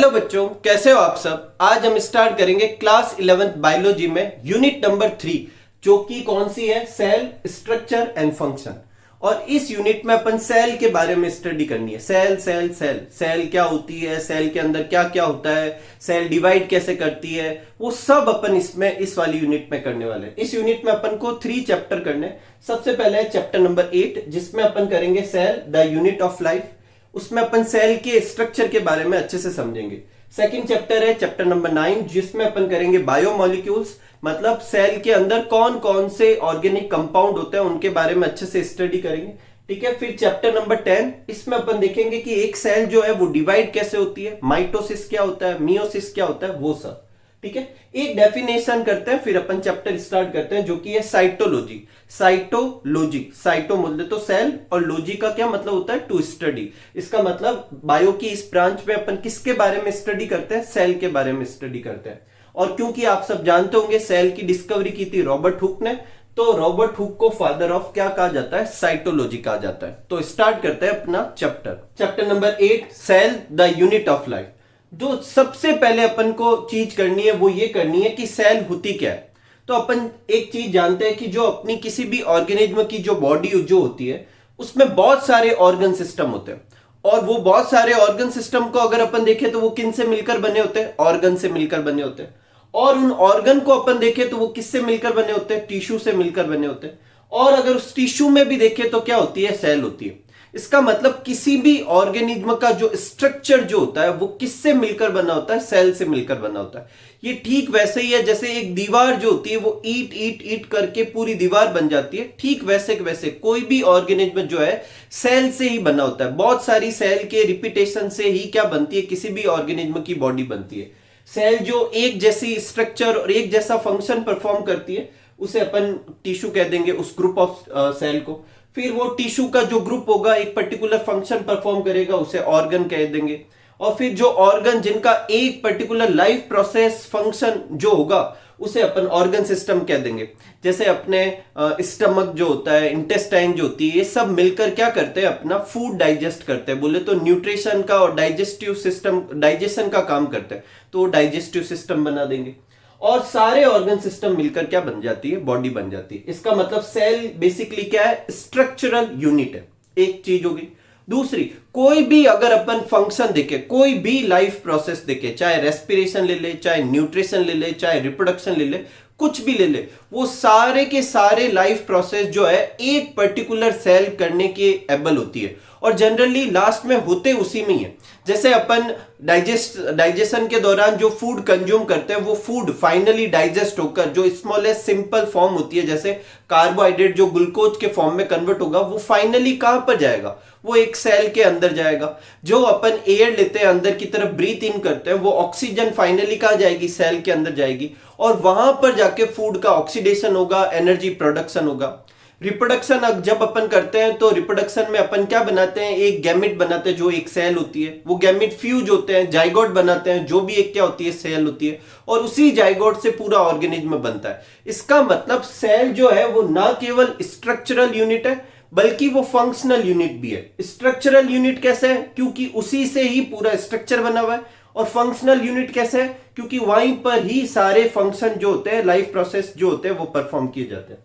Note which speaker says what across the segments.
Speaker 1: Hello बच्चों, कैसे हो आप सब। आज हम स्टार्ट करेंगे क्लास 11th बायोलॉजी में यूनिट नंबर 3, जो कि कौन सी है, सेल स्ट्रक्चर एंड फंक्शन। और इस यूनिट में अपन सेल के बारे में स्टडी करनी है। सेल सेल सेल सेल क्या होती है, सेल के अंदर क्या क्या होता है, सेल डिवाइड कैसे करती है, वो सब अपन इसमें इस वाली यूनिट में करने वाले हैं। इस यूनिट में अपन को 3 चैप्टर करने हैं। सबसे पहले है चैप्टर नंबर 8, जिसमें अपन करेंगे cell the unit of life. उसमें अपन सेल के स्ट्रक्चर के बारे में अच्छे से समझेंगे। सेकंड चैप्टर है चैप्टर नंबर 9, जिसमें अपन करेंगे बायोमोलिक्यूल्स, मतलब सेल के अंदर कौन कौन से ऑर्गेनिक कंपाउंड होते हैं उनके बारे में अच्छे से स्टडी करेंगे। ठीक है। फिर चैप्टर नंबर 10, इसमें अपन देखेंगे कि एक सेल जो है वो डिवाइड कैसे होती है, माइटोसिस क्या होता है, मियोसिस क्या होता है, वो सब। ठीक है। एक डेफिनेशन करते हैं, फिर अपन चैप्टर स्टार्ट करते हैं, जो कि है साइटोलॉजी। साइटोलॉजी, साइटो मतलब तो सेल, और लॉजी का क्या मतलब होता है, टू स्टडी। इसका मतलब बायो की इस ब्रांच में अपन किसके बारे में स्टडी करते हैं, सेल के बारे में स्टडी करते हैं। और क्योंकि आप सब जानते होंगे सेल की डिस्कवरी की थी रॉबर्ट हुक ने, तो रॉबर्ट हुक को फादर ऑफ क्या कहा जाता है, साइटोलॉजी कहा जाता है। तो स्टार्ट करते हैं अपना chapter number 8, cell the unit of life. जो सबसे पहले अपन को चीज करनी है वो ये करनी है कि सेल होती क्या है। तो अपन एक चीज जानते हैं कि जो अपनी किसी भी ऑर्गेनिज्म की जो बॉडी जो होती है, उसमें बहुत सारे ऑर्गन सिस्टम होते हैं। और वो बहुत सारे ऑर्गन सिस्टम को अगर अपन देखें तो वो किन से मिलकर बने होते हैं, ऑर्गन से मिलकर बने होते हैं। और उन ऑर्गन को अपन देखें तो वो किससे मिलकर बने होते हैं, टिश्यू से मिलकर बने होते हैं। और अगर उस टिश्यू में भी देखें तो क्या होती है, सेल होती है। इसका मतलब किसी भी ऑर्गेनिज्म का जो स्ट्रक्चर जो होता है वो किससे मिलकर बना होता है, सेल से मिलकर बना होता है। ये ठीक वैसे ही है जैसे एक दीवार जो होती है वो ईट ईट ईट करके पूरी दीवार बन जाती है, ठीक वैसे के वैसे कोई भी ऑर्गेनिज्म जो है सेल से ही बना होता है। बहुत सारी सेल के रिपीटेशन से ही क्या बनती है, किसी भी ऑर्गेनिज्म की बॉडी बनती है। सेल जो एक जैसी स्ट्रक्चर और एक जैसा फंक्शन परफॉर्म करती है उसे अपन टिश्यू कह देंगे, उस ग्रुप ऑफ सेल को। फिर वो टिश्यू का जो ग्रुप होगा एक पर्टिकुलर फंक्शन परफॉर्म करेगा, उसे ऑर्गन कह देंगे। और फिर जो ऑर्गन जिनका एक पर्टिकुलर लाइफ प्रोसेस फंक्शन जो होगा उसे अपन ऑर्गन सिस्टम कह देंगे। जैसे अपने स्टमक जो होता है, इंटेस्टाइन जो होती है, ये सब मिलकर क्या करते हैं, अपना फूड डाइजेस्ट करते हैं। बोले तो न्यूट्रिशन का और डाइजेस्टिव सिस्टम, डाइजेशन का काम करते हैं, तो डाइजेस्टिव सिस्टम बना देंगे। और सारे ऑर्गन सिस्टम मिलकर क्या बन जाती है, बॉडी बन जाती है। इसका मतलब सेल बेसिकली क्या है, स्ट्रक्चरल यूनिट है। एक चीज होगी। दूसरी, कोई भी अगर अपन फंक्शन देखे, कोई भी लाइफ प्रोसेस देखे, चाहे रेस्पिरेशन ले ले, चाहे न्यूट्रिशन ले ले, चाहे रिप्रोडक्शन ले ले, कुछ भी ले ले, वो सारे के सारे लाइफ प्रोसेस जो है एक पर्टिकुलर सेल करने के एबल होती है। और जनरली लास्ट में होते उसी में ही है। जैसे अपन डाइजेशन के दौरान जो फूड कंज्यूम करते हैं, वो फूड फाइनली डाइजेस्ट होकर जो स्मॉलेस्ट सिंपल फॉर्म होती है, जैसे कार्बोहाइड्रेट जो ग्लूकोज के फॉर्म में कन्वर्ट होगा, वो फाइनली कहां पर जाएगा, वो एक सेल के अंदर जाएगा। जो अपन एयर लेते हैं, अंदर की तरफ ब्रीथ इन करते हैं, वो ऑक्सीजन फाइनली कहां जाएगी, सेल के अंदर जाएगी। और वहां पर जाके फूड का ऑक्सीडेशन होगा, एनर्जी प्रोडक्शन होगा। रिप्रोडक्शन जब अपन करते हैं तो रिप्रोडक्शन में अपन क्या बनाते हैं, एक गैमेट बनाते हैं जो एक सेल होती है। वो गैमेट फ्यूज होते हैं, जाइगोट बनाते हैं, जो भी एक क्या होती है, सेल होती है। और उसी जाइगोट से पूरा ऑर्गेनिज्म बनता है। इसका मतलब सेल जो है वो ना केवल स्ट्रक्चरल यूनिट है, बल्कि वो फंक्शनल यूनिट भी है। स्ट्रक्चरल यूनिट कैसे है, क्योंकि उसी से ही पूरा स्ट्रक्चर बना हुआ है। और फंक्शनल यूनिट कैसे है, क्योंकि वहीं पर ही सारे फंक्शन जो होते हैं, लाइफ प्रोसेस जो होते हैं, वो परफॉर्म किए जाते हैं।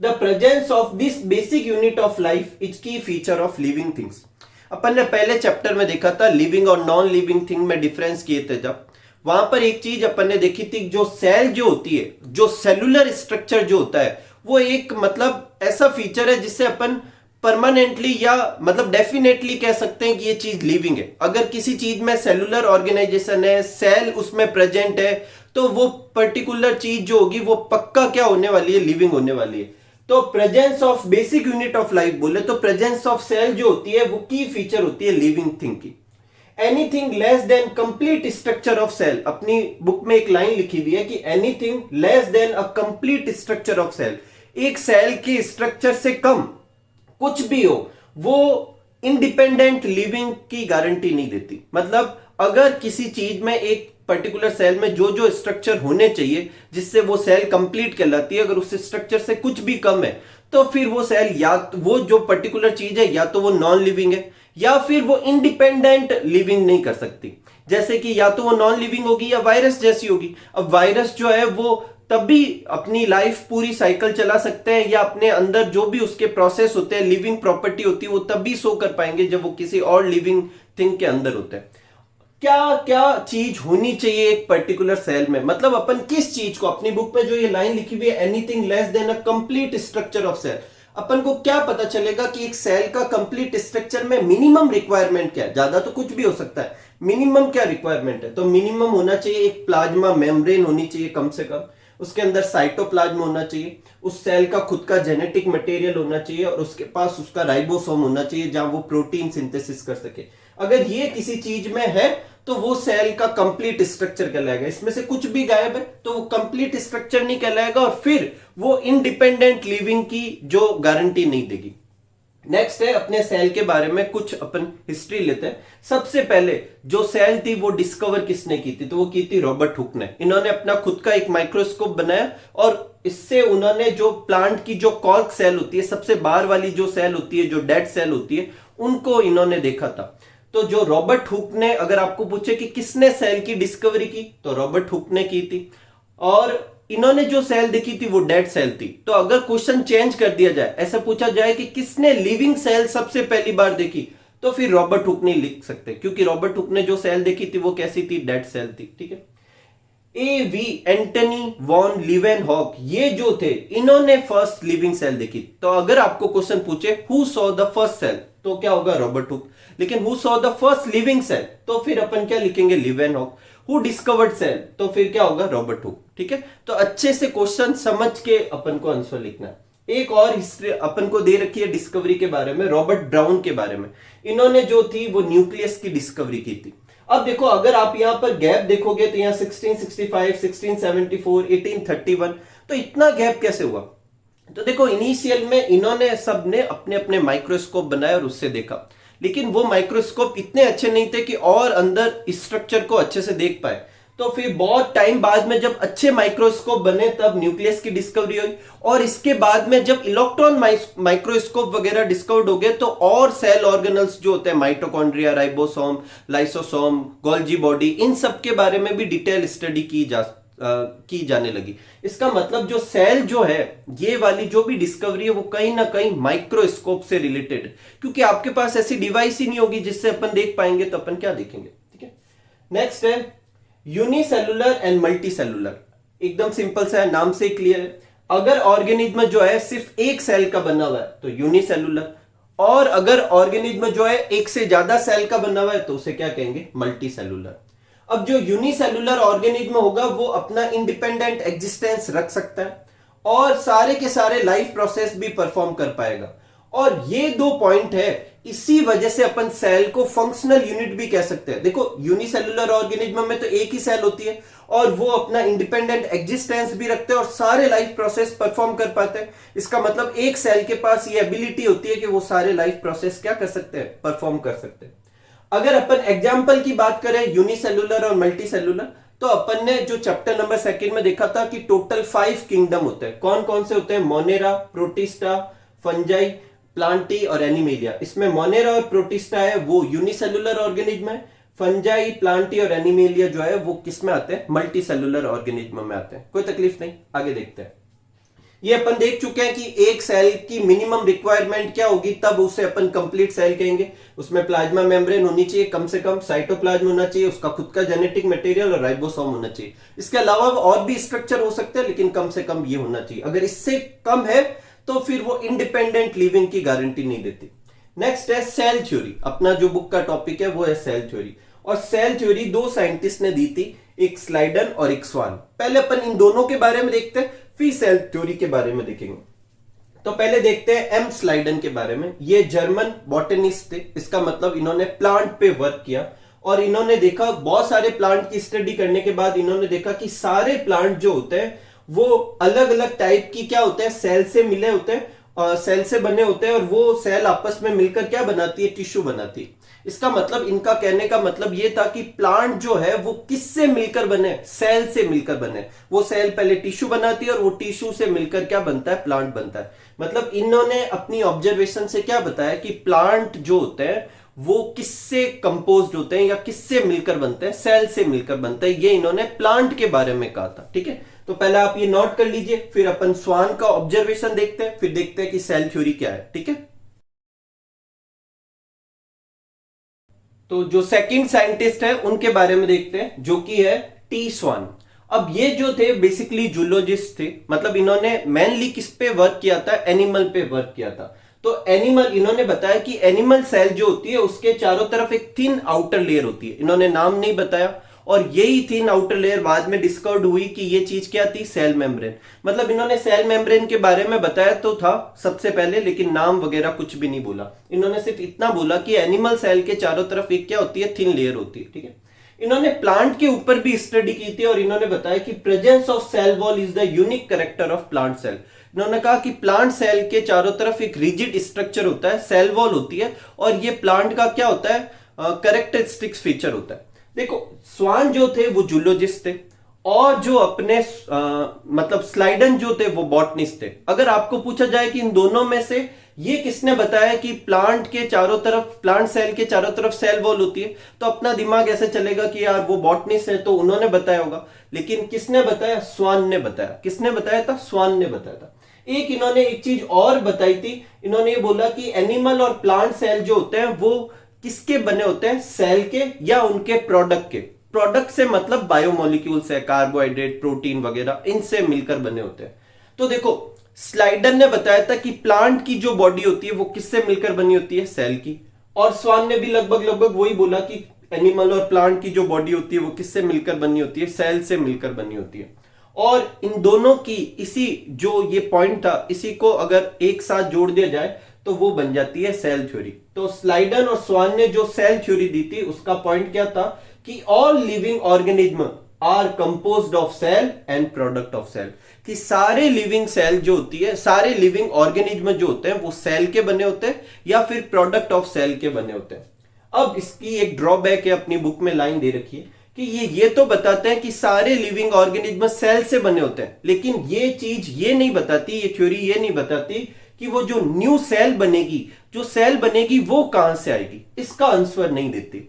Speaker 1: The presence of this basic unit of life is key feature of living things. अपन ने पहले चैप्टर में देखा था लिविंग और नॉन लिविंग थिंग में डिफरेंस किए थे। जब वहां पर एक चीज अपन ने देखी थी, जो सेल जो होती है, जो सेलुलर स्ट्रक्चर जो होता है, वो एक मतलब ऐसा फीचर है जिससे अपन परमानेंटली या मतलब डेफिनेटली कह सकते हैं कि ये चीज लिविंग है। अगर किसी चीज में सेलुलर ऑर्गेनाइजेशन है, सेल उसमें प्रेजेंट है, तो वो पर्टिकुलर चीज जो होगी वो पक्का क्या होने वाली है, लिविंग होने वाली है। तो presence of basic unit of life बोले तो प्रेजेंस ऑफ सेल जो होती है वो की फीचर होती है लिविंग थिंग की। Anything less than complete structure of cell, अपनी बुक में एक लाइन लिखी हुई है कि anything less than a complete structure of cell, एक सेल के स्ट्रक्चर से कम कुछ भी हो, वो इंडिपेंडेंट लिविंग की गारंटी नहीं देती। मतलब अगर किसी चीज में एक पर्टिकुलर सेल में जो जो स्ट्रक्चर होने चाहिए जिससे वो सेल कंप्लीट कहलाती है, अगर उस स्ट्रक्चर से कुछ भी कम है तो फिर वो सेल या वो जो पर्टिकुलर चीज है या तो वो नॉन लिविंग है या फिर वो इंडिपेंडेंट लिविंग नहीं कर सकती। जैसे कि या तो वो नॉन लिविंग होगी या वायरस जैसी होगी। अब वायरस जो है वो तभी अपनी लाइफ पूरी साइकिल चला सकते हैं या अपने अंदर जो भी उसके प्रोसेस होते हैं, लिविंग प्रॉपर्टी होती है, वो तभी शो कर पाएंगे जब वो किसी और लिविंग थिंग के अंदर होते हैं। क्या क्या चीज होनी चाहिए एक पर्टिकुलर सेल में, मतलब अपन किस चीज को, अपनी बुक में जो ये लाइन लिखी हुई है anything less than a complete structure of cell, अपन को क्या पता चलेगा कि एक सेल का कंप्लीट स्ट्रक्चर में मिनिमम रिक्वायरमेंट क्या है। ज्यादा तो कुछ भी हो सकता है, मिनिमम क्या रिक्वायरमेंट है, तो मिनिमम होना चाहिए एक प्लाज्मा मेम्ब्रेन होनी चाहिए कम से कम, उसके अंदर साइटोप्लाज्म होना चाहिए, उस सेल का खुद का जेनेटिक मटेरियल होना चाहिए और उसके पास उसका राइबोसोम होना चाहिए जहां वो प्रोटीन सिंथेसिस कर सके। अगर ये किसी चीज में है तो वो सेल का कंप्लीट स्ट्रक्चर कहलाएगा। इसमें से कुछ भी गायब है तो वो कंप्लीट स्ट्रक्चर नहीं कहलाएगा और फिर वो इंडिपेंडेंट लिविंग की जो गारंटी नहीं देगी। नेक्स्ट है अपने सेल के बारे में कुछ अपन हिस्ट्री लेते हैं। सबसे पहले जो सेल थी वो डिस्कवर किसने की थी, तो वो की थी रॉबर्ट हुक ने। इन्होंने अपना खुद का एक माइक्रोस्कोप बनाया और इससे उन्होंने जो प्लांट की जो कॉर्क सेल होती है, सबसे बाहर वाली जो सेल होती है, जो डेड सेल होती है, उनको इन्होंने देखा था। तो जो रॉबर्ट हुक ने, अगर आपको पूछे कि किसने सेल की डिस्कवरी की, तो रॉबर्ट हुक ने की थी। और इन्होंने जो सेल देखी थी वो डेड सेल थी। तो अगर क्वेश्चन चेंज कर दिया जाए, ऐसा पूछा जाए कि किसने लिविंग सेल सबसे पहली बार देखी, तो फिर रॉबर्ट हुक नहीं लिख सकते, क्योंकि रॉबर्ट हुक ने जो सेल देखी थी वो कैसी थी, डेड सेल थी। ठीक है। A.V. एंटनी वॉन लीवेनहॉक, ये जो थे इन्होंने फर्स्ट लिविंग सेल देखी। तो अगर आपको क्वेश्चन पूछे who saw the first cell, तो क्या होगा, रॉबर्ट हुक। लेकिन who saw the first living cell, तो फिर अपन क्या लिखेंगे, लीवेनहॉक। हु डिस्कवर्ड सेल, तो फिर क्या होगा, रॉबर्ट हुक। ठीक है। तो अच्छे से क्वेश्चन समझ के अपन को आंसर लिखना है। एक और हिस्ट्री अपन को दे रखी है डिस्कवरी के बारे में, रॉबर्ट ब्राउन के बारे में। इन्होंने जो थी वो न्यूक्लियस की डिस्कवरी की थी। अब देखो, अगर आप यहां पर गैप देखोगे तो यहां 1665, 1674, 1831, तो इतना गैप कैसे हुआ। तो देखो, इनिशियल में इन्होंने सब ने अपने अपने माइक्रोस्कोप बनाए और उससे देखा, लेकिन वो माइक्रोस्कोप इतने अच्छे नहीं थे कि और अंदर स्ट्रक्चर को अच्छे से देख पाए। तो फिर बहुत टाइम बाद में जब अच्छे माइक्रोस्कोप बने तब न्यूक्लियस की डिस्कवरी हुई, और इसके बाद में जब इलेक्ट्रॉन माइक्रोस्कोप वगैरह डिस्कवर्ड हो गए तो और सेल ऑर्गेनल्स जो होते हैं, mitochondria, ribosome, lysosome, Golgi body, इन सब के बारे में भी डिटेल स्टडी की जाने लगी। इसका मतलब जो सेल जो है, ये वाली जो भी डिस्कवरी है वो कहीं ना कहीं माइक्रोस्कोप से रिलेटेड, क्योंकि आपके पास ऐसी डिवाइस ही नहीं होगी जिससे अपन देख पाएंगे, तो अपन क्या देखेंगे। ठीक है। नेक्स्ट है यूनिसेलुलर एंड मल्टीसेलुलर। एकदम सिंपल सा है, नाम से क्लियर है। अगर ऑर्गेनिज्म जो है सिर्फ एक सेल का बना हुआ है तो यूनिसेलुलर, और अगर ऑर्गेनिज्म जो है एक से ज्यादा सेल का बना हुआ है तो उसे क्या कहेंगे, मल्टीसेलुलर। अब जो यूनिसेलुलर ऑर्गेनिज्म होगा वो अपना इंडिपेंडेंट एग्जिस्टेंस रख सकता है और सारे के सारे लाइफ प्रोसेस भी परफॉर्म कर पाएगा। और ये दो पॉइंट है, इसी वजह से अपन सेल को फंक्शनल यूनिट भी कह सकते हैं। देखो, यूनिसेलुलर ऑर्गेनिज्म में तो एक ही सेल होती है और वो अपना इंडिपेंडेंट एग्जिस्टेंस भी रखते हैं और सारे लाइफ प्रोसेस परफॉर्म कर पाते हैं। इसका मतलब एक सेल के पास ये एबिलिटी होती है कि वो सारे लाइफ प्रोसेस क्या कर सकते हैं, परफॉर्म कर सकते हैं। अगर अपन एग्जाम्पल की बात करें यूनिसेलुलर और मल्टीसेलुलर, तो अपन ने जो चैप्टर नंबर 2 में देखा था कि टोटल 5 किंगडम होते हैं। कौन कौन से होते हैं, मोनेरा, प्रोटिस्टा, फंजाई, प्लांटी और एनिमेलिया। इसमें मोनेरा और प्रोटिस्टा है वो यूनिसेलुलर ऑर्गेनिज्म है, फंजाई, प्लांटी और एनिमेलिया जो है वो किस में आते हैं, मल्टीसेलुलर ऑर्गेनिज्म में आते हैं। कोई तकलीफ नहीं, आगे देखते हैं। ये अपन देख चुके हैं कि एक सेल की मिनिमम रिक्वायरमेंट क्या होगी, तब उसे अपन कंप्लीट सेल कहेंगे। उसमें प्लाज्मा मेम्ब्रेन होनी चाहिए कम से कम, साइटोप्लाज्म होना चाहिए, उसका खुद का जेनेटिक मटेरियल और राइबोसोम होना चाहिए। इसके अलावा और भी स्ट्रक्चर हो सकते हैं, लेकिन कम से कम ये होना चाहिए। अगर इससे कम है तो फिर वो इंडिपेंडेंट लिविंग की गारंटी नहीं देती। नेक्स्ट है सेल थ्योरी। अपना जो बुक का टॉपिक है वो है सेल थ्योरी। और सेल थ्योरी दो साइंटिस्ट ने दी थी, एक स्लाइडन और एक स्वान। पहले अपन इन दोनों के बारे में देखते हैं, फिर सेल थ्योरी के बारे में देखेंगे। तो पहले देखते हैं एम स्लाइडन के बारे में। ये जर्मन बॉटनिस्ट थे, इसका मतलब इन्होंने प्लांट पे वर्क किया और इन्होंने देखा, बहुत सारे प्लांट की स्टडी करने के बाद इन्होंने देखा कि सारे प्लांट जो होते हैं वो अलग अलग टाइप की क्या होते हैं, सेल से मिले होते हैं, सेल से बने होते हैं, और वो सेल आपस में मिलकर क्या बनाती है, टिश्यू बनाती है। इसका मतलब, इनका कहने का मतलब ये था कि प्लांट जो है वो किससे मिलकर बने, सेल से मिलकर बने। वो सेल पहले टिश्यू बनाती है और वो टिश्यू से मिलकर क्या बनता है, प्लांट बनता है। मतलब इन्होंने अपनी ऑब्जर्वेशन से क्या बताया कि प्लांट जो होते हैं वो किससे कंपोज्ड होते हैं या किससे मिलकर बनते हैं, सेल से मिलकर बनते हैं। ये इन्होंने प्लांट के बारे में कहा था। ठीक है, तो पहले आप ये नोट कर लीजिए, फिर अपन स्वान का ऑब्जर्वेशन देखते हैं, फिर देखते हैं कि सेल थ्योरी क्या है। ठीक है, तो जो सेकंड साइंटिस्ट है उनके बारे में देखते हैं, जो कि है टी स्वान। अब ये जो थे बेसिकली जूलॉजिस्ट थे, मतलब इन्होंने मेनली किस पे वर्क किया था, एनिमल पे वर्क किया था। तो एनिमल, इन्होंने बताया कि एनिमल सेल जो होती है उसके चारों तरफ एक थिन आउटर लेयर होती है। इन्होंने नाम नहीं बताया, और यही थिन आउटर लेयर बाद में डिस्कवर्ड हुई कि ये चीज क्या थी, सेल मेम्ब्रेन। मतलब इन्होंने सेल मेम्ब्रेन के बारे में बताया तो था सबसे पहले, लेकिन नाम वगैरह कुछ भी नहीं बोला। इन्होंने सिर्फ इतना बोला कि एनिमल सेल के चारों तरफ एक क्या होती है, थिन लेयर होती है। ठीक है, इन्होंने प्लांट के ऊपर भी स्टडी की थी, और इन्होंने बताया कि presence of cell wall is the unique character of plant cell. इन्होंने कहा कि प्लांट सेल के चारों तरफ एक रिजिड स्ट्रक्चर होता है, सेल वॉल होती है, और ये प्लांट का क्या होता है, कैरेक्टरिस्टिक्स फीचर होता है। देखो, स्वान जो थे वो जूलॉजिस्ट थे, और जो अपने मतलब स्लाइडन जो थे वो बॉटनिस्ट थे। अगर आपको पूछा जाए कि इन दोनों में से ये किसने बताया कि प्लांट के चारों तरफ, प्लांट सेल के चारों तरफ सेल वॉल होती है, तो अपना दिमाग ऐसे चलेगा कि यार वो बॉटनिस्ट है तो उन्होंने बताया होगा। लेकिन किसने बताया, स्वान ने बताया। किसने बताया था, स्वान ने बताया था। एक इन्होंने एक चीज और बताई थी, इन्होंने ये बोला कि एनिमल और प्लांट सेल जो होते हैं वो किसके बने होते हैं, सेल के या उनके प्रोडक्ट के। प्रोडक्ट से मतलब बायोमोलिक्यूल्स है, कार्बोहाइड्रेट, प्रोटीन वगैरह, इनसे मिलकर बने होते हैं। तो देखो, स्लाइडर ने बताया था कि प्लांट की जो बॉडी होती है वो किससे मिलकर बनी होती है, सेल की। और स्वान ने भी लगभग लगभग वही बोला कि एनिमल और प्लांट की जो बॉडी होती है वो किससे मिलकर बनी होती है, सेल से मिलकर बनी होती है। और इन दोनों की इसी जो ये पॉइंट था, इसी को अगर एक साथ जोड़ दिया जाए तो वो बन जाती है सेल थ्योरी। तो स्लाइडन और स्वान ने जो सेल थ्योरी दी थी उसका पॉइंट क्या था कि all living organism are composed of cell and product of cell. कि सारे लिविंग सेल जो होती है, सारे लिविंग ऑर्गेनिज्म जो होते हैं वो सेल के बने होते हैं या फिर प्रोडक्ट ऑफ सेल के बने होते हैं। अब इसकी एक ड्रॉबैक है, अपनी बुक में लाइन दे रखी है कि ये तो बताते हैं कि सारे लिविंग ऑर्गेनिज्म सेल से बने होते हैं, लेकिन ये चीज ये नहीं बताती, ये थ्योरी ये नहीं बताती कि वो जो न्यू सेल बनेगी, जो सेल बनेगी वो कहां से आएगी, इसका आंसर नहीं देती।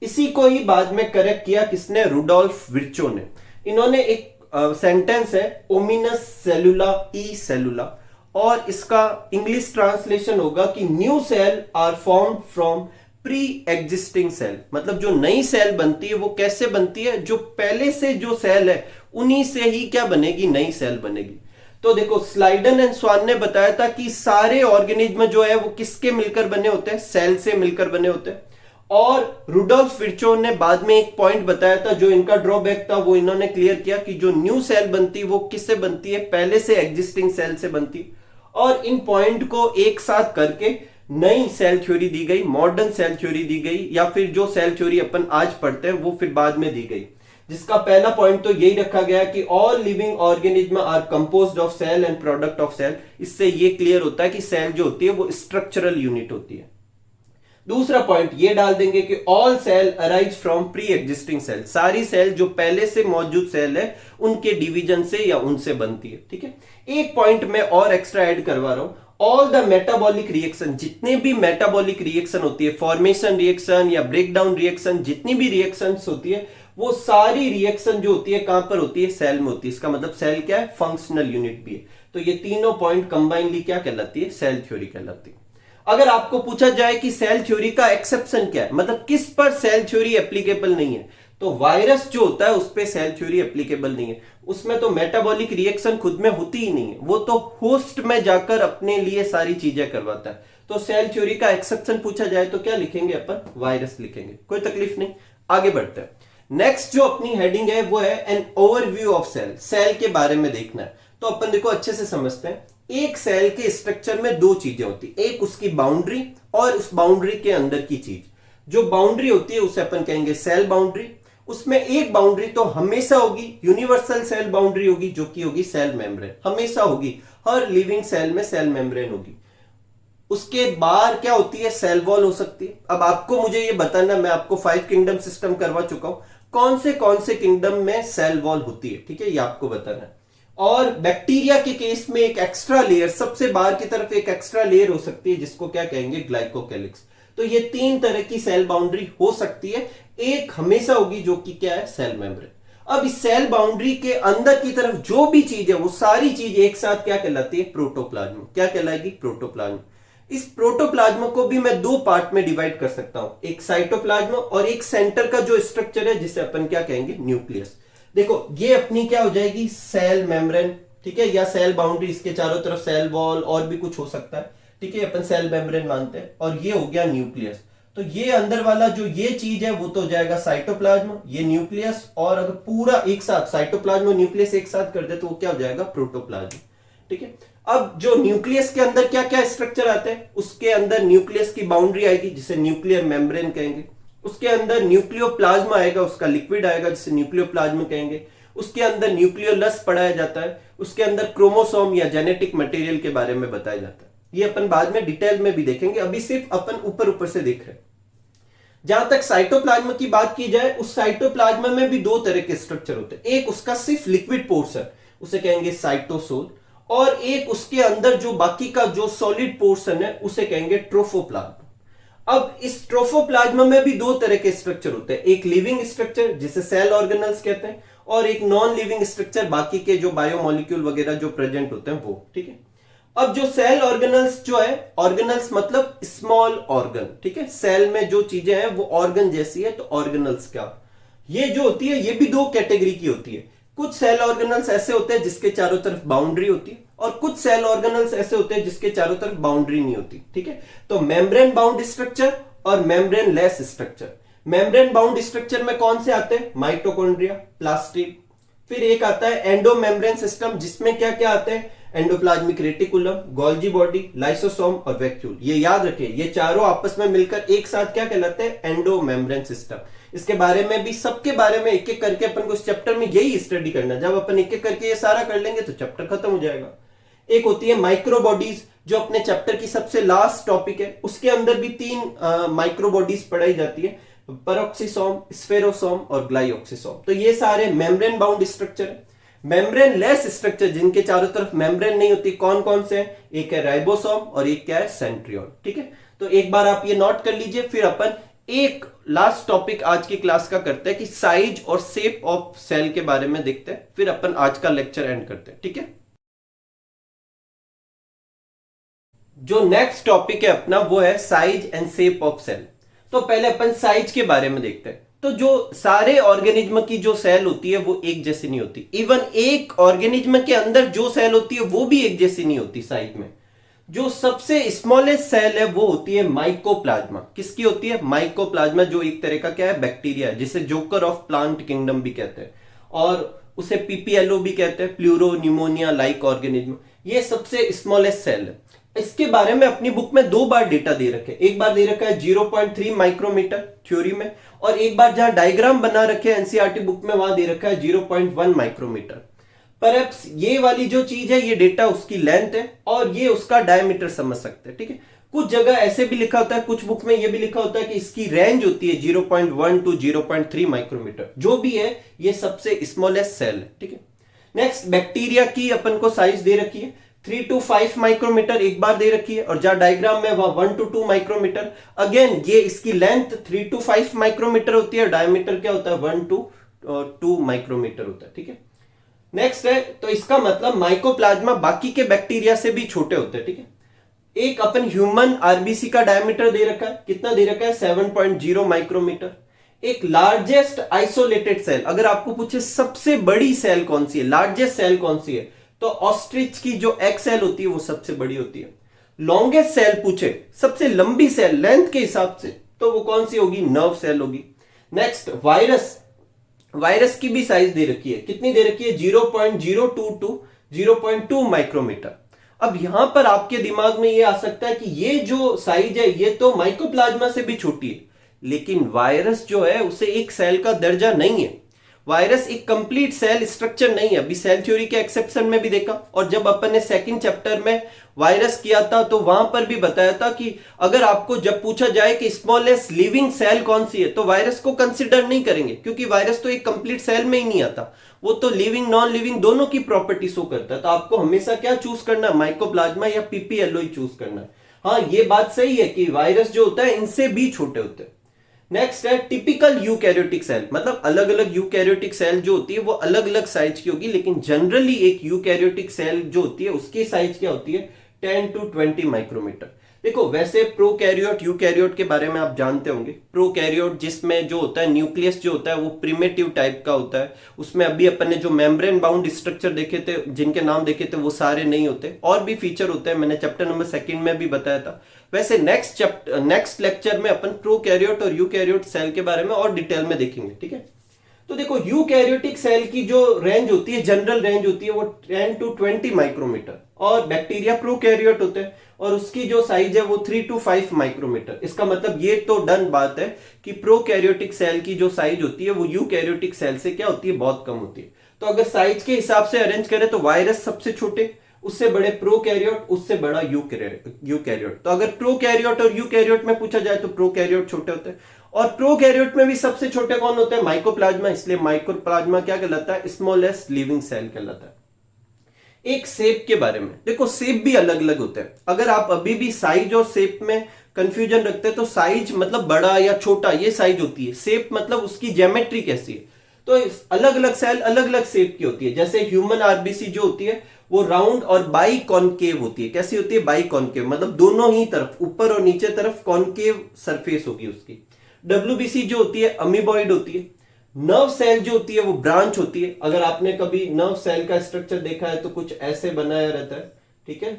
Speaker 1: इसी को ही बाद में करेक्ट किया किसने, रुडोल्फ विर्चो ने। इन्होंने एक सेंटेंस है, ओमिनस सेलुला ई सेलुला, और इसका इंग्लिश ट्रांसलेशन होगा कि new cell are formed from pre existing cell. मतलब जो नई सेल बनती है वो कैसे बनती है, जो पहले से जो सेल है उन्हीं से ही क्या बनेगी, नई सेल बनेगी। तो देखो, स्लाइडन एंड स्वान ने बताया था कि सारे ऑर्गेनिज्म जो है वो किसके मिलकर बने होते हैं, सेल से मिलकर बने होते हैं। और रुडोल्फ विर्चो ने बाद में एक पॉइंट बताया था, जो इनका ड्रॉबैक था, वो इन्होंने क्लियर किया कि जो न्यू सेल बनती है वो किससे बनती है, पहले से एग्जिस्टिंग सेल से बनती है। और इन पॉइंट को एक साथ करके नई सेल थ्योरी दी गई, मॉडर्न सेल थ्योरी दी गई, या फिर जो सेल थ्योरी अपन आज पढ़ते हैं वो फिर बाद में दी गई। जिसका पहला पॉइंट तो यही रखा गया कि all living organism are composed of cell and product of cell. इससे ये क्लियर होता है कि सेल जो होती है वो स्ट्रक्चरल यूनिट होती है। दूसरा पॉइंट ये डाल देंगे कि all cell arise from pre existing cell. सारी सेल जो पहले से मौजूद सेल है उनके डिवीजन से या उनसे बनती है। ठीक है, एक पॉइंट मैं और एक्स्ट्रा ऐड करवा रहा हूं, ऑल द मेटाबॉलिक रिएक्शन, जितने भी मेटाबॉलिक रिएक्शन होती है, फॉर्मेशन रिएक्शन या ब्रेकडाउन रिएक्शन, जितनी भी रिएक्शंस होती है वो सारी रिएक्शन जो होती है कहां पर होती है, सेल में होती है। इसका मतलब सेल क्या है, फंक्शनल यूनिट भी है। तो ये तीनों पॉइंट कंबाइनली क्या कहलाती है, सेल थ्योरी कहलाती है। अगर आपको पूछा जाए कि सेल थ्योरी का एक्सेप्शन क्या है, मतलब किस पर सेल थ्योरी एप्लीकेबल नहीं है, तो वायरस जो होता है उस पर सेल थ्योरी एप्लीकेबल नहीं है। उसमें तो मेटाबॉलिक रिएक्शन खुद में होती ही नहीं है, वो तो होस्ट में जाकर अपने लिए सारी चीजें करवाता है। तो सेल थ्योरी का एक्सेप्शन पूछा जाए तो क्या लिखेंगे अपन, वायरस लिखेंगे, कोई तकलीफ नहीं। आगे बढ़ते हैं। नेक्स्ट जो अपनी हेडिंग है वो है an overview of cell. Cell के बारे में देखना है, तो अपन देखो अच्छे से समझते हैं। एक सेल के स्ट्रक्चर में दो चीजें होती, एक उसकी बाउंड्री और उस बाउंड्री के अंदर की चीज। जो बाउंड्री होती है उसे अपन कहेंगे सेल बाउंड्री। उसमें एक बाउंड्री तो हमेशा होगी, यूनिवर्सल सेल बाउंड्री होगी, जो कि होगी सेल मेम्ब्रेन, हमेशा होगी। हर लिविंग सेल में सेल मेम्ब्रेन होगी। उसके बाहर क्या होती है, सेल वॉल हो सकती है। अब आपको मुझे ये बताना, मैं आपको 5 किंगडम सिस्टम करवा चुका हूं, कौन से किंगडम में सेल वॉल होती है, ठीक है, ये आपको बताना है। और बैक्टीरिया के केस में एक एक्स्ट्रा लेयर, सबसे बाहर की तरफ एक एक्स्ट्रा लेयर हो सकती है, जिसको क्या कहेंगे, ग्लाइकोकैलिक्स। तो ये 3 तरह की सेल बाउंड्री हो सकती है, एक हमेशा होगी जो कि क्या है, सेल मेम्ब्रेन। अब इस सेल बाउंड्री के अंदर की तरफ जो भी चीज है वो सारी चीज एक साथ क्या कहलाती है, प्रोटोप्लाज्म। क्या कहलाएगी, प्रोटोप्लाज्म। इस प्रोटोप्लाज्म को भी मैं 2 पार्ट में डिवाइड कर सकता हूं, एक साइटोप्लाज्म और एक सेंटर का जो स्ट्रक्चर है जिसे अपन क्या कहेंगे, न्यूक्लियस। देखो ये अपनी क्या हो जाएगी, सेल मेम्ब्रेन, ठीक है, या सेल बाउंड्री, इसके चारों तरफ सेल वॉल और भी कुछ हो सकता है, ठीक है, अपन सेल मेम्ब्रेन मानते हैं। और ये हो गया न्यूक्लियस। तो ये अंदर वाला जो ये चीज है वो तो हो जाएगा साइटोप्लाज्म, ये न्यूक्लियस, और अगर पूरा एक साथ साइटोप्लाज्म और न्यूक्लियस एक साथ कर दे तो वो क्या हो जाएगा, प्रोटोप्लाज्म, ठीक है। अब जो न्यूक्लियस के अंदर क्या क्या स्ट्रक्चर आते हैं, उसके अंदर न्यूक्लियस की बाउंड्री आएगी जिसे न्यूक्लियर मेम्ब्रेन कहेंगे, उसके अंदर न्यूक्लियोप्लाज्म आएगा, उसका लिक्विड आएगा जिसे न्यूक्लियोप्लाज्म कहेंगे, उसके अंदर न्यूक्लियोलस पढ़ाया जाता है, उसके अंदर क्रोमोसोम या जेनेटिक मटेरियल के बारे में बताया जाता है। ये अपन बाद में डिटेल में भी देखेंगे, अभी सिर्फ अपन ऊपर ऊपर से देख रहे हैं। जहां तक साइटोप्लाज्म की बात की जाए, उस साइटोप्लाज्म में भी 2 तरह के स्ट्रक्चर होते हैं, एक उसका सिर्फ लिक्विड पोर्शन उसे कहेंगे साइटोसोल, और एक उसके अंदर जो बाकी का जो सॉलिड पोर्शन है उसे कहेंगे ट्रोफोप्लाज्म। अब इस ट्रोफोप्लाज्म में भी 2 तरह के स्ट्रक्चर होते हैं, एक लिविंग स्ट्रक्चर जिसे सेल ऑर्गेनल्स कहते हैं, और एक नॉन लिविंग स्ट्रक्चर, बाकी के जो बायोमोलिक्यूल वगैरह जो प्रेजेंट होते हैं वो, ठीक है। अब जो सेल ऑर्गेनल्स जो है, ऑर्गेनल्स मतलब स्मॉल ऑर्गन, ठीक है, सेल में जो चीजें हैं वो ऑर्गन जैसी है, तो ऑर्गेनल्स क्या, ये जो होती है ये भी 2 कैटेगरी की होती है। कुछ सेल ऑर्गेनल्स ऐसे होते हैं जिसके चारों तरफ बाउंड्री होती है, और कुछ सेल ऑर्गेनल्स ऐसे होते हैं जिसके चारों तरफ बाउंड्री नहीं होती, ठीक है। तो मेम्ब्रेन बाउंड स्ट्रक्चर और membrane less structure. Membrane bound structure में कौन से आते हैं, माइटोकॉन्ड्रिया, प्लास्टिड, फिर एक आता है एंडो मेम्ब्रेन सिस्टम जिसमें क्या क्या आते हैं, endoplasmic reticulum, Golgi body, lysosome और वैक्यूल। ये याद रखिए, ये चारों आपस में मिलकर एक साथ क्या कहलाते हैं, एंडो मेम्ब्रेन सिस्टम। इसके बारे में भी, सबके बारे में एक एक करके अपन को इस चैप्टर में यही स्टडी करना, जब अपन एक एक करके ये सारा कर लेंगे तो चैप्टर खत्म हो जाएगा। एक होती है माइक्रोबॉडीज, जो अपने चैप्टर की सबसे लास्ट टॉपिक है, उसके अंदर भी 3 माइक्रोबॉडीज पढ़ाई जाती है, पेरोक्सिसोम, स्फेरोसोम और ग्लाइऑक्सिसोम। तो ये सारे मेम्ब्रेन बाउंड स्ट्रक्चर है। मेम्ब्रेन लेस स्ट्रक्चर जिनके चारों तरफ मेम्ब्रेन नहीं होती, कौन कौन से हैं, एक है राइबोसोम और एक क्या है, सेंट्रियोल, ठीक है। तो एक बार आप ये नोट कर लीजिए, फिर अपन एक लास्ट टॉपिक आज की क्लास का करते हैं कि साइज और शेप ऑफ सेल के बारे में देखते हैं, फिर अपन आज का लेक्चर एंड करते हैं, ठीक है। जो नेक्स्ट टॉपिक है अपना वो है size and shape of cell. तो पहले अपन साइज के बारे में देखते हैं। तो जो सारे ऑर्गेनिज्म की जो सेल होती है वो एक जैसी नहीं होती, इवन एक ऑर्गेनिज्म के अंदर जो सेल होती है वो भी एक जैसी नहीं होती साइज में। जो सबसे स्मॉलेस्ट सेल है वो होती है माइकोप्लाज्मा। किसकी होती है, माइकोप्लाज्मा, जो एक तरह का क्या है, बैक्टीरिया है, जिसे जोकर ऑफ प्लांट किंगडम भी कहते हैं, और उसे पीपीएलओ भी कहते हैं, प्लूरो न्यूमोनिया लाइक ऑर्गेनिज्म। ये सबसे स्मॉलेस्ट सेल है। इसके बारे में अपनी बुक में 2 बार डेटा दे रखे, एक बार दे रखा है 0.3 माइक्रोमीटर थ्योरी में, और एक बार जहां डायग्राम बना रखे एनसीईआरटी बुक में वहां दे रखा है 0.1 माइक्रोमीटर। परहैप्स ये वाली जो चीज है ये डेटा उसकी लेंथ है और ये उसका डायमीटर समझ सकते हैं, ठीक है। कुछ जगह ऐसे भी लिखा होता है, कुछ बुक में ये भी लिखा होता है कि इसकी रेंज होती है 0.1 टू 0.3 माइक्रोमीटर। जो भी है ये सबसे स्मॉलेस्ट सेल है, ठीक है। नेक्स्ट, बैक्टीरिया की अपन को साइज दे रखी है 3 to 5 माइक्रोमीटर एक बार दे रखी है, और जहां डायग्राम में वह 1 to 2 माइक्रोमीटर। अगेन ये इसकी लेंथ 3 to 5 माइक्रोमीटर होती है, डायमीटर क्या होता है 1 to 2 माइक्रोमीटर होता है, ठीक है। नेक्स्ट है, तो इसका मतलब माइकोप्लाज्मा बाकी के बैक्टीरिया से भी छोटे होते हैं, ठीक है। एक अपन ह्यूमन आरबीसी का डायमीटर दे रखा है, कितना दे रखा है 7.0 माइक्रोमीटर। एक लार्जेस्ट आइसोलेटेड सेल, अगर आपको पूछे सबसे बड़ी सेल कौन सी है, लार्जेस्ट सेल कौन सी है, तो ऑस्ट्रिच की जो एग सेल होती है वो सबसे बड़ी होती है। लॉन्गेस्ट सेल पूछे, सबसे लंबी सेल लेंथ के हिसाब से, तो वो कौन सी होगी, नर्व सेल होगी। नेक्स्ट, वायरस, वायरस की भी साइज दे रखी है, कितनी दे रखी है 0.02 टू 0.2 माइक्रोमीटर। अब यहां पर आपके दिमाग में ये आ सकता है कि ये जो साइज है ये तो माइकोप्लाज्मा से भी छोटी है, लेकिन वायरस जो है उसे एक सेल का दर्जा नहीं है। वायरस एक कंप्लीट सेल स्ट्रक्चर नहीं है। अभी सेल थ्योरी के एक्सेप्शन में भी देखा, और जब अपन ने सेकंड चैप्टर में वायरस किया था तो वहां पर भी बताया था कि अगर आपको जब पूछा जाए कि स्मॉलेस्ट लिविंग सेल कौन सी है, तो वायरस को कंसिडर नहीं करेंगे, क्योंकि वायरस तो एक कंप्लीट सेल में ही नहीं आता, वो तो लिविंग नॉन लिविंग दोनों की प्रॉपर्टी शो करता है। तो आपको हमेशा क्या चूज करना है, माइकोप्लाज्मा या पीपीएलओ ही चूज करना है। हाँ, ये बात सही है कि वायरस जो होता है इनसे भी छोटे होते हैं। नेक्स्ट है टिपिकल यूकैरियोटिक सेल, मतलब अलग अलग यूकैरियोटिक सेल जो होती है वो अलग अलग साइज की होगी, लेकिन जनरली एक यूकैरियोटिक सेल जो होती है उसकी साइज क्या होती है, 10 to 20 माइक्रोमीटर। देखो वैसे प्रोकैरियोट यूकैरियोट के बारे में आप जानते होंगे। प्रोकैरियोट जिसमें जो होता है न्यूक्लियस जो होता है वो प्रिमिटिव टाइप का होता है, उसमें अभी अपन ने जो मेम्ब्रेन बाउंड स्ट्रक्चर देखे थे, जिनके नाम देखे थे, वो सारे नहीं होते, और भी फीचर होते हैं, मैंने चैप्टर नंबर 2 में भी बताया था। वैसे नेक्स्ट लेक्चर में अपन प्रोकैरियोट और यूकैरियोट सेल के बारे में और डिटेल में देखेंगे, ठीक है। तो देखो यूकैरियोटिक सेल की जो रेंज होती है, जनरल रेंज होती है वो 10 to 20 माइक्रोमीटर, और बैक्टीरिया प्रोकैरियोट होते हैं और उसकी जो साइज है वो 3 to 5 माइक्रोमीटर। इसका मतलब ये तो डन बात है कि प्रोकैरियोटिक सेल की जो साइज होती है वो यूकैरियोटिक सेल से क्या होती है, बहुत कम होती है। तो अगर साइज के हिसाब से अरेंज करें तो वायरस सबसे छोटे, उससे बड़े प्रोकैरियोट, उससे बड़ा यूकैरियोट। तो अगर प्रोकैरियोट और यूकैरियोट में पूछा जाए तो प्रोकैरियोट छोटे होते हैं, और प्रोकैरियोट में भी सबसे छोटे कौन होते हैं, माइकोप्लाज्मा। इसलिए माइकोप्लाज्मा क्या कहलाता है, स्मॉलेस्ट लिविंग सेल कहलाता है। एक सेप के बारे में देखो, सेप भी अलग अलग होते हैं। अगर आप अभी भी साइज और सेप में कंफ्यूजन रखते हैं तो साइज मतलब बड़ा या छोटा, ये साइज होती है। सेप मतलब उसकी ज्योमेट्री कैसी है। तो अलग अलग सेल अलग अलग शेप की होती है। जैसे ह्यूमन आरबीसी जो होती है वो राउंड और बाई कॉनकेव होती है। कैसी होती है, बाई कॉनकेव, मतलब दोनों ही तरफ, ऊपर और नीचे तरफ कॉनकेव सरफेस होगी उसकी। डब्ल्यूबीसी जो होती है अमीबॉइड होती है। नर्व सेल जो होती है वो ब्रांच होती है। अगर आपने कभी नर्व सेल का स्ट्रक्चर देखा है तो कुछ ऐसे बनाया रहता है, ठीक है।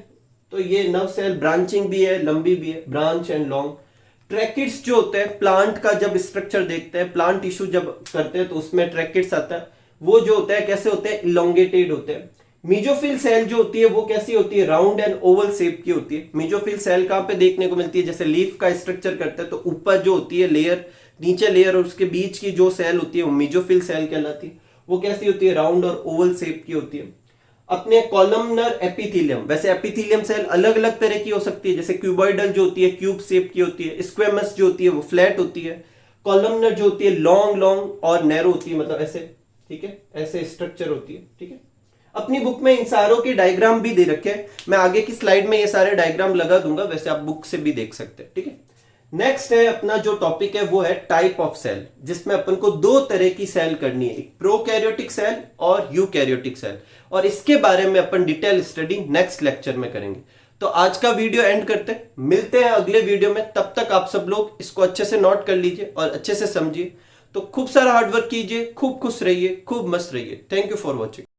Speaker 1: तो ये नर्व सेल ब्रांचिंग भी है, लंबी भी है, ब्रांच एंड लॉन्ग। ट्रैकिड्स जो होते हैं, प्लांट का जब स्ट्रक्चर देखते हैं, प्लांट टिश्यू जब करते हैं तो उसमें ट्रैकिड्स आता है। वो जो होता है कैसे होते हैं, इलोंगेटेड होते हैं। मीजोफिल सेल जो होती है वो कैसी होती है, राउंड एंड ओवल शेप की होती है। मीजोफिल सेल कहां पे देखने को मिलती है, जैसे लीफ का स्ट्रक्चर करते हैं तो ऊपर जो होती है लेयर, नीचे लेयर और उसके बीच की जो सेल होती है वो मीजोफिल सेल कहलाती है। वो कैसी होती है, राउंड और ओवल शेप की होती है। अपने कॉलमनर एपिथेलियम, वैसे एपिथेलियम सेल अलग अलग तरह की हो सकती है। जैसे क्यूबॉइडल जो होती है क्यूब शेप की होती है, स्क्वेमस जो होती है वो फ्लैट होती है, कॉलमनर जो होती है लॉन्ग लॉन्ग और नैरो होती है, मतलब ऐसे, ठीक है, ऐसे स्ट्रक्चर होती है, ठीक है। अपनी बुक में इन सारों के डायग्राम भी दे रखे हैं, मैं आगे की स्लाइड में ये सारे डायग्राम लगा दूंगा, वैसे आप बुक से भी देख सकते हैं, ठीक है। नेक्स्ट है अपना जो टॉपिक है वो है टाइप ऑफ सेल, जिसमें अपन को दो तरह की सेल करनी है, एक प्रोकैरियोटिक सेल और यूकैरियोटिक सेल, और इसके बारे में अपन डिटेल स्टडी नेक्स्ट लेक्चर में करेंगे। तो आज का वीडियो एंड करते हैं, मिलते हैं अगले वीडियो में। तब तक आप सब लोग इसको अच्छे से नोट कर लीजिए और अच्छे से समझिए। तो खूब सारा हार्डवर्क कीजिए, खूब खुश रहिए, खूब मस्त रहिए। Thank you for watching.